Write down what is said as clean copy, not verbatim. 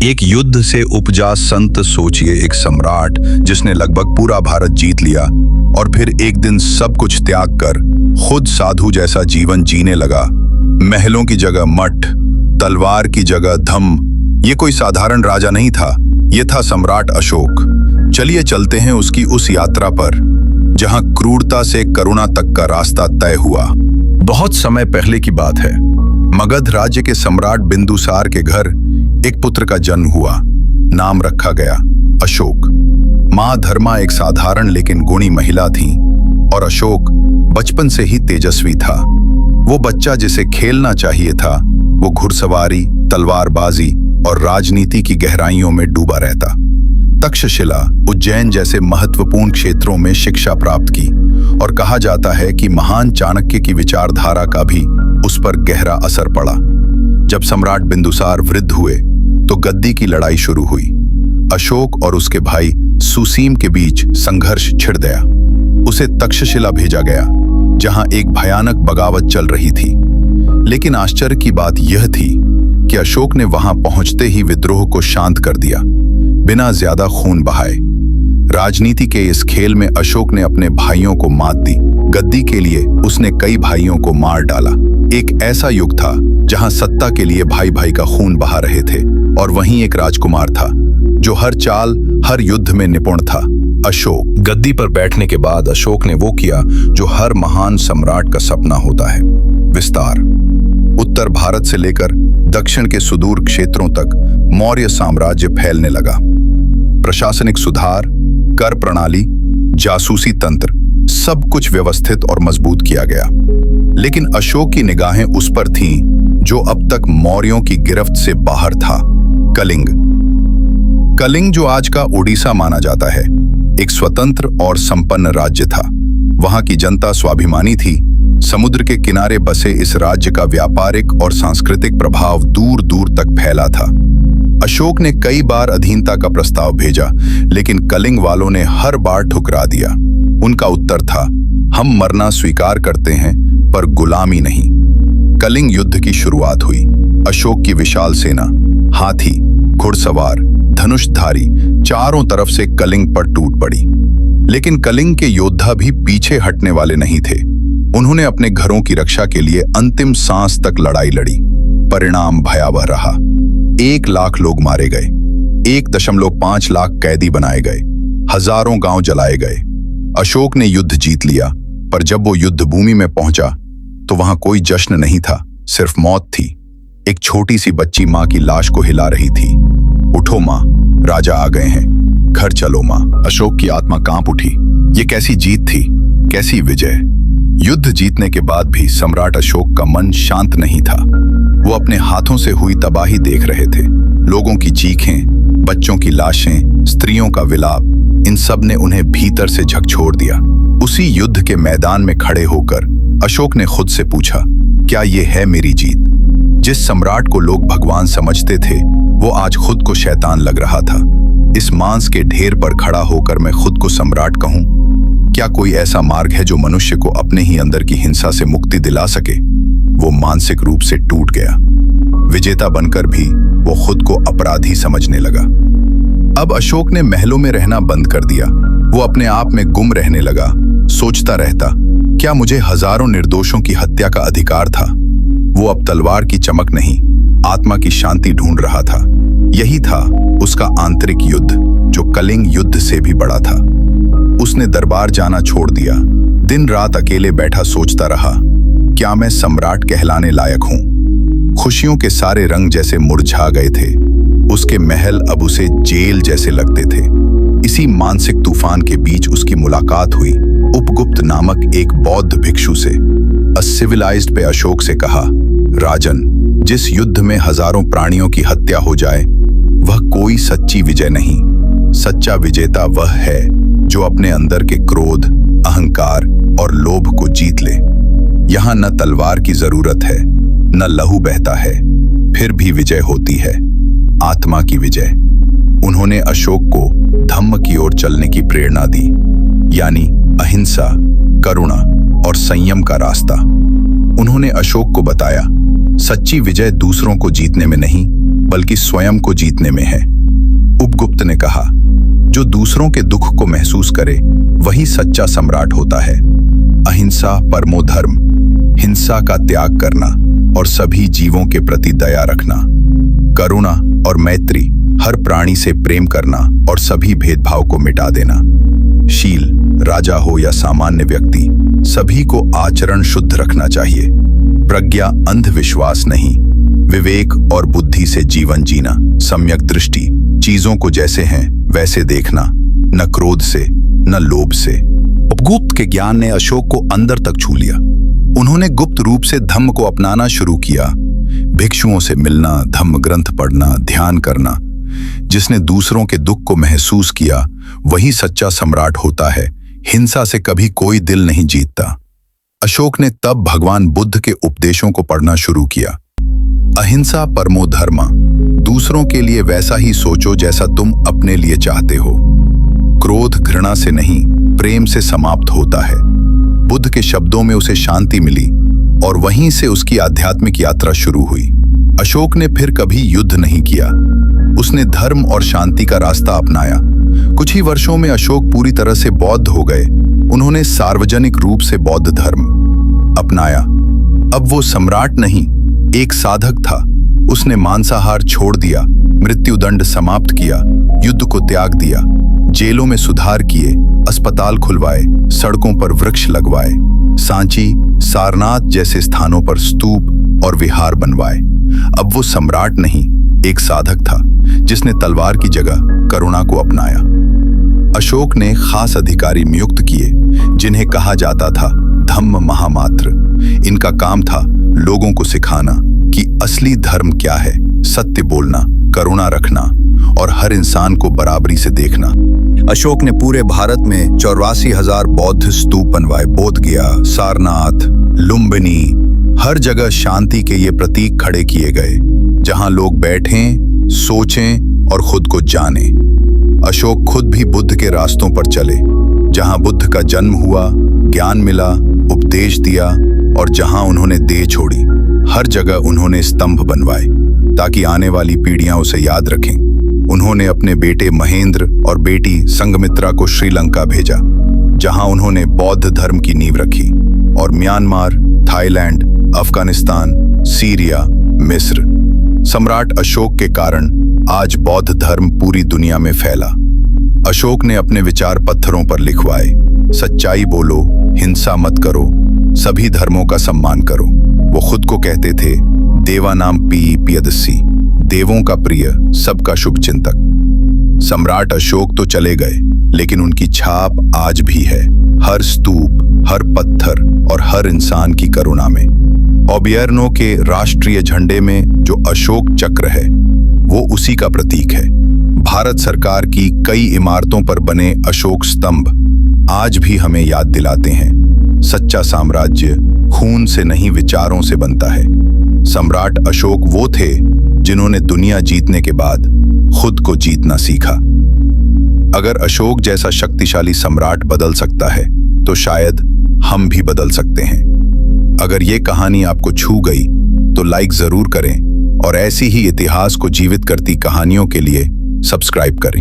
एक युद्ध से उपजा संत, सोचिए एक सम्राट जिसने लगभग पूरा भारत जीत लिया और फिर एक दिन सब कुछ त्याग कर खुद साधु जैसा जीवन जीने लगा। महलों की जगह मठ, तलवार की जगह धम्म। ये कोई साधारण राजा नहीं था, ये था सम्राट अशोक। चलिए चलते हैं उसकी उस यात्रा पर जहां क्रूरता से करुणा तक का रास्ता तय हुआ। बहुत समय पहले की बात है। मगध राज्य के सम्राट बिंदुसार के घर एक पुत्र का जन्म हुआ। नाम रखा गया अशोक। मां धर्मा एक साधारण लेकिन गुणी महिला थी और अशोक बचपन से ही तेजस्वी था। वो बच्चा जिसे खेलना चाहिए था, वो घुड़सवारी, तलवारबाजी और राजनीति की गहराइयों में डूबा रहता। तक्षशिला, उज्जैन जैसे महत्वपूर्ण क्षेत्रों में शिक्षा प्राप्त की और कहा जाता है कि महान चाणक्य की विचारधारा का भी उस पर गहरा असर पड़ा। जब सम्राट बिंदुसार वृद्ध हुए तो गद्दी की लड़ाई शुरू हुई। अशोक और उसके भाई सुसीम के बीच संघर्ष छिड़ गया। उसे तक्षशिला भेजा गया जहां एक भयानक बगावत चल रही थी। लेकिन आश्चर्य की बात यह थी कि अशोक ने वहां पहुंचते ही विद्रोह को शांत कर दिया, बिना ज्यादा खून बहाए। राजनीति के इस खेल में अशोक ने अपने भाइयों को मात दी। गद्दी के लिए उसने कई भाइयों को मार डाला। एक ऐसा युग था जहां सत्ता के लिए भाई भाई का खून बहा रहे थे और वहीं एक राजकुमार था जो हर चाल, हर युद्ध में निपुण था, अशोक। गद्दी पर बैठने के बाद अशोक ने वो किया जो हर महान सम्राट का सपना होता है, विस्तार। उत्तर भारत से लेकर दक्षिण के सुदूर क्षेत्रों तक मौर्य साम्राज्य फैलने लगा। प्रशासनिक सुधार, कर प्रणाली, जासूसी तंत्र, सब कुछ व्यवस्थित और मजबूत किया गया। लेकिन अशोक की निगाहें उस पर थीं जो अब तक मौर्यों की गिरफ्त से बाहर था, कलिंग। कलिंग, जो आज का ओडिशा माना जाता है, एक स्वतंत्र और संपन्न राज्य था। वहां की जनता स्वाभिमानी थी। समुद्र के किनारे बसे इस राज्य का व्यापारिक और सांस्कृतिक प्रभाव दूर दूर तक फैला था। अशोक ने कई बार अधीनता का प्रस्ताव भेजा, लेकिन कलिंग वालों ने हर बार ठुकरा दिया। उनका उत्तर था, हम मरना स्वीकार करते हैं पर गुलामी नहीं। कलिंग युद्ध की शुरुआत हुई। अशोक की विशाल सेना, हाथी, घुड़सवार, धनुषधारी चारों तरफ से कलिंग पर टूट पड़ी। लेकिन कलिंग के योद्धा भी पीछे हटने वाले नहीं थे। उन्होंने अपने घरों की रक्षा के लिए अंतिम सांस तक लड़ाई लड़ी। परिणाम भयावह रहा। 1 लाख लोग मारे गए, 1.5 लाख कैदी बनाए गए, हजारों गांव जलाए गए। अशोक ने युद्ध जीत लिया, पर जब वो युद्ध भूमि में पहुंचा तो वहां कोई जश्न नहीं था, सिर्फ मौत थी। एक छोटी सी बच्ची मां की लाश को हिला रही थी। उठो मां, राजा आ गए हैं, घर चलो मां। अशोक की आत्मा कांप उठी। ये कैसी जीत थी, कैसी विजय। युद्ध जीतने के बाद भी सम्राट अशोक का मन शांत नहीं था। वो अपने हाथों से हुई तबाही देख रहे थे। लोगों की चीखें, बच्चों की लाशें, स्त्रियों का विलाप, इन सब ने उन्हें भीतर से झकझोर दिया। उसी युद्ध के मैदान में खड़े होकर अशोक ने खुद से पूछा, क्या ये है मेरी जीत? जिस सम्राट को लोग भगवान समझते थे, वो आज खुद को शैतान लग रहा था। इस मांस के ढेर पर खड़ा होकर मैं खुद को सम्राट कहूं? क्या कोई ऐसा मार्ग है जो मनुष्य को अपने ही अंदर की हिंसा से मुक्ति दिला सके? वो मानसिक रूप से टूट गया। विजेता बनकर भी वो खुद को अपराधी समझने लगा। अब अशोक ने महलों में रहना बंद कर दिया। वो अपने आप में गुम रहने लगा। सोचता रहता, क्या मुझे हजारों निर्दोषों की हत्या का अधिकार था? वो अब तलवार की चमक नहीं, आत्मा की शांति ढूंढ रहा था। यही था उसका आंतरिक युद्ध, जो कलिंग युद्ध से भी बड़ा था। उसने दरबार जाना छोड़ दिया। दिन रात अकेले बैठा सोचता रहा, क्या मैं सम्राट कहलाने लायक हूं? खुशियों के सारे रंग जैसे मुरझा गए थे। उसके महल अब उसे जेल जैसे लगते थे। इसी मानसिक तूफान के बीच उसकी मुलाकात हुई उपगुप्त नामक एक बौद्ध भिक्षु से। अ सिविलाइज्ड पे अशोक से कहा, राजन, जिस युद्ध में हजारों प्राणियों की हत्या हो जाए, वह कोई सच्ची विजय नहीं। सच्चा विजेता वह है जो अपने अंदर के क्रोध, अहंकार और लोभ को जीत ले। यहां न तलवार की जरूरत है, न लहू बहता है, फिर भी विजय होती है, आत्मा की विजय। उन्होंने अशोक को धम्म की ओर चलने की प्रेरणा दी, यानी अहिंसा, करुणा और संयम का रास्ता। उन्होंने अशोक को बताया, सच्ची विजय दूसरों को जीतने में नहीं, बल्कि स्वयं को जीतने में है। उपगुप्त ने कहा, जो दूसरों के दुख को महसूस करे वही सच्चा सम्राट होता है। अहिंसा परमो धर्म, हिंसा का त्याग करना और सभी जीवों के प्रति दया रखना, करुणा और मैत्री, हर प्राणी से प्रेम करना और सभी भेदभाव को मिटा देना। शील, राजा हो या सामान्य व्यक्ति, सभी को आचरण शुद्ध रखना चाहिए। प्रज्ञा अंधविश्वास नहीं, विवेक और बुद्धि से जीवन जीना। सम्यक दृष्टि, चीजों को जैसे हैं वैसे देखना, न क्रोध से न लोभ से। उपगुप्त के ज्ञान ने अशोक को अंदर तक छू लिया। उन्होंने गुप्त रूप से धम्म को अपनाना शुरू किया। भिक्षुओं से मिलना, धम्म ग्रंथ पढ़ना, ध्यान करना। जिसने दूसरों के दुख को महसूस किया वही सच्चा सम्राट होता है। हिंसा से कभी कोई दिल नहीं जीतता। अशोक ने तब भगवान बुद्ध के उपदेशों को पढ़ना शुरू किया। अहिंसा परमो धर्म, दूसरों के लिए वैसा ही सोचो जैसा तुम अपने लिए चाहते हो। क्रोध घृणा से नहीं, प्रेम से समाप्त होता है। बुद्ध के शब्दों में उसे शांति मिली और वहीं से उसकी आध्यात्मिक यात्रा शुरू हुई। अशोक ने फिर कभी युद्ध नहीं किया। उसने धर्म और शांति का रास्ता अपनाया। कुछ ही वर्षों में अशोक पूरी तरह से बौद्ध हो गए। उन्होंने सार्वजनिक रूप से बौद्ध धर्म अपनाया। अब वो सम्राट नहीं, एक साधक था। उसने मांसाहार छोड़ दिया, मृत्युदंड समाप्त किया, युद्ध को त्याग दिया, जेलों में सुधार किए, अस्पताल खुलवाए, सड़कों पर वृक्ष लगवाए, सांची, सारनाथ जैसे स्थानों पर स्तूप और विहार बनवाए। अब वो सम्राट नहीं, एक साधक था जिसने तलवार की जगह करुणा को अपनाया। अशोक ने खास अधिकारी नियुक्त किए जिन्हें कहा जाता था धम्म महामात्र। इनका काम था लोगों को सिखाना कि असली धर्म क्या है, सत्य बोलना, करुणा रखना और हर इंसान को बराबरी से देखना। अशोक ने पूरे भारत में 84,000 बौद्ध स्तूप बनवाए। बोध गया, सारनाथ, लुम्बिनी, हर जगह शांति के ये प्रतीक खड़े किए गए जहां लोग बैठें, सोचें और खुद को जाने। अशोक खुद भी बुद्ध के रास्तों पर चले। जहां बुद्ध का जन्म हुआ, ज्ञान मिला, उपदेश दिया और जहां उन्होंने देह छोड़ी, हर जगह उन्होंने स्तंभ बनवाए ताकि आने वाली पीढ़ियां उसे याद रखें। उन्होंने अपने बेटे महेंद्र और बेटी संघमित्रा को श्रीलंका भेजा, जहां उन्होंने बौद्ध धर्म की नींव रखी, और म्यांमार, थाईलैंड, अफगानिस्तान, सीरिया, मिस्र। सम्राट अशोक के कारण आज बौद्ध धर्म पूरी दुनिया में फैला। अशोक ने अपने विचार पत्थरों पर लिखवाए। सच्चाई बोलो, हिंसा मत करो, सभी धर्मों का सम्मान करो। वो खुद को कहते थे देवानाम पियदसी, देवों का प्रिय, सबका शुभ चिंतक। सम्राट अशोक तो चले गए, लेकिन उनकी छाप आज भी है, हर स्तूप, हर पत्थर और हर इंसान की करुणा में। ओबियर्नो के राष्ट्रीय झंडे में जो अशोक चक्र है वो उसी का प्रतीक है। भारत सरकार की कई इमारतों पर बने अशोक स्तंभ आज भी हमें याद दिलाते हैं, सच्चा साम्राज्य खून से नहीं विचारों से बनता है। सम्राट अशोक वो थे जिन्होंने दुनिया जीतने के बाद खुद को जीतना सीखा। अगर अशोक जैसा शक्तिशाली सम्राट बदल सकता है तो शायद हम भी बदल सकते हैं। अगर ये कहानी आपको छू गई तो लाइक जरूर करें और ऐसी ही इतिहास को जीवित करती कहानियों के लिए सब्सक्राइब करें।